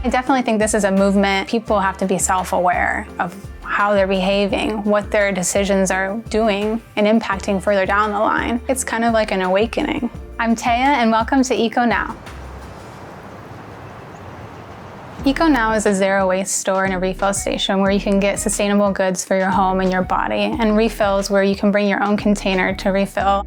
I definitely think this is a movement. People have to be self-aware of how they're behaving, what their decisions are doing and impacting further down the line. It's kind of like an awakening. I'm Taya and welcome to EcoNow. EcoNow is a zero waste store and a refill station where you can get sustainable goods for your home and your body, and refills where you can bring your own container to refill.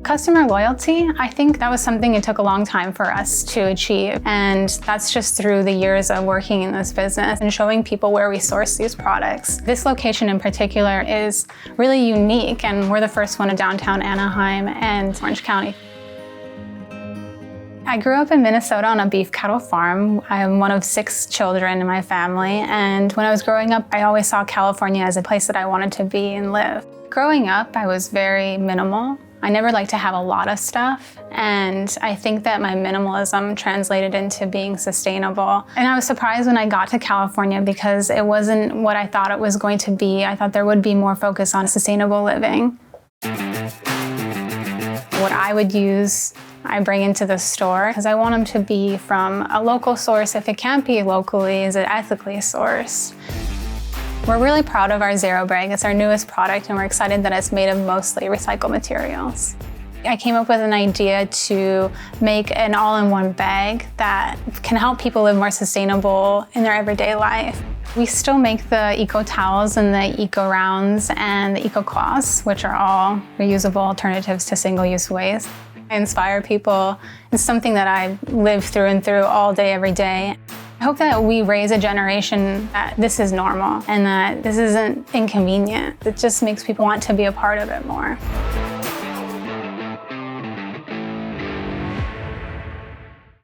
Customer loyalty, I think that was something it took a long time for us to achieve, and that's just through the years of working in this business and showing people where we source these products. This location in particular is really unique, and we're the first one in downtown Anaheim and Orange County. I grew up in Minnesota on a beef cattle farm. I am one of 6 children in my family, and when I was growing up, I always saw California as a place that I wanted to be and live. Growing up, I was very minimal. I never liked to have a lot of stuff, and I think that my minimalism translated into being sustainable. And I was surprised when I got to California because it wasn't what I thought it was going to be. I thought there would be more focus on sustainable living. What I would use, I bring into the store because I want them to be from a local source. If it can't be locally, is it ethically sourced? We're really proud of our Zero Brag. It's our newest product, and we're excited that it's made of mostly recycled materials. I came up with an idea to make an all-in-one bag that can help people live more sustainable in their everyday life. We still make the eco towels and the eco rounds and the eco cloths, which are all reusable alternatives to single-use waste. I inspire people. It's something that I live through and through all day, every day. I hope that we raise a generation that this is normal and that this isn't inconvenient. It just makes people want to be a part of it more.